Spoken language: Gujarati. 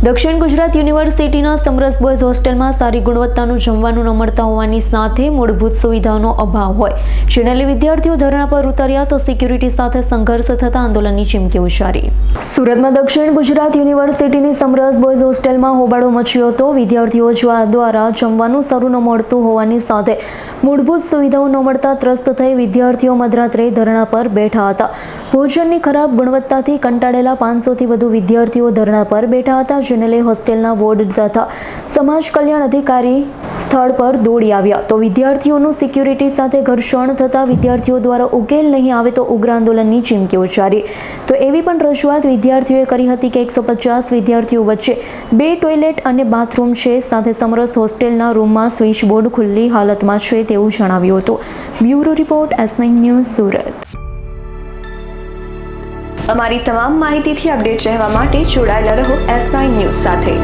દક્ષિણ ગુજરાત યુનિવર્સિટીના સમરસ બોયઝ હોસ્ટેલમાં સારી ગુણવત્તાનું જમવાનું ન મળતા હોવાની સાથે મૂળભૂત સુવિધાઓનો અભાવ હોય, જેને લઈ વિદ્યાર્થીઓ ધરણા પર ઉતર્યા તો સિક્યુરિટી સાથે સંઘર્ષ થતા આંદોલનની ચીમકી ઉચ્ચારી. સુરતમાં દક્ષિણ ગુજરાત યુનિવર્સિટીની સમરસ બોયઝ હોસ્ટેલમાં હોબાળો મચ્યો હતો. વિદ્યાર્થીઓ દ્વારા જમવાનું સારું ન મળતું હોવાની સાથે મૂળભૂત સુવિધાઓ ન મળતા ત્રસ્ત થઈ વિદ્યાર્થીઓ મધરાત્રે ધરણા પર બેઠા હતા. ભોજનની ખરાબ ગુણવત્તાથી કંટાળેલા 500થી વધુ વિદ્યાર્થીઓ ધરણા પર બેઠા હતા, જેને લઈ હોસ્ટેલના વોર્ડ તથા સમાજ કલ્યાણ અધિકારી સ્થળ પર દોડી આવ્યા તો વિદ્યાર્થીઓનું સિક્યુરિટી સાથે ઘર્ષણ થતા વિદ્યાર્થીઓ દ્વારા ઉકેલ નહીં આવે તો ઉગ્ર આંદોલનની ચીમકી ઉચ્ચારી. તો એવી પણ રજૂઆત વિદ્યાર્થીઓએ કરી હતી કે 150 વિદ્યાર્થીઓ વચ્ચે 2 ટોયલેટ અને બાથરૂમ છે, સાથે સમરસ હોસ્ટેલના રૂમમાં સ્વિચ બોર્ડ ખુલ્લી હાલતમાં છે તેવું જણાવ્યું હતું. Bureau report S9 news Surat. અમારી તમામ માહિતીથી અપડેટ રહેવા માટે જોડાયેલા રહો S9 ન્યૂઝ સાથે.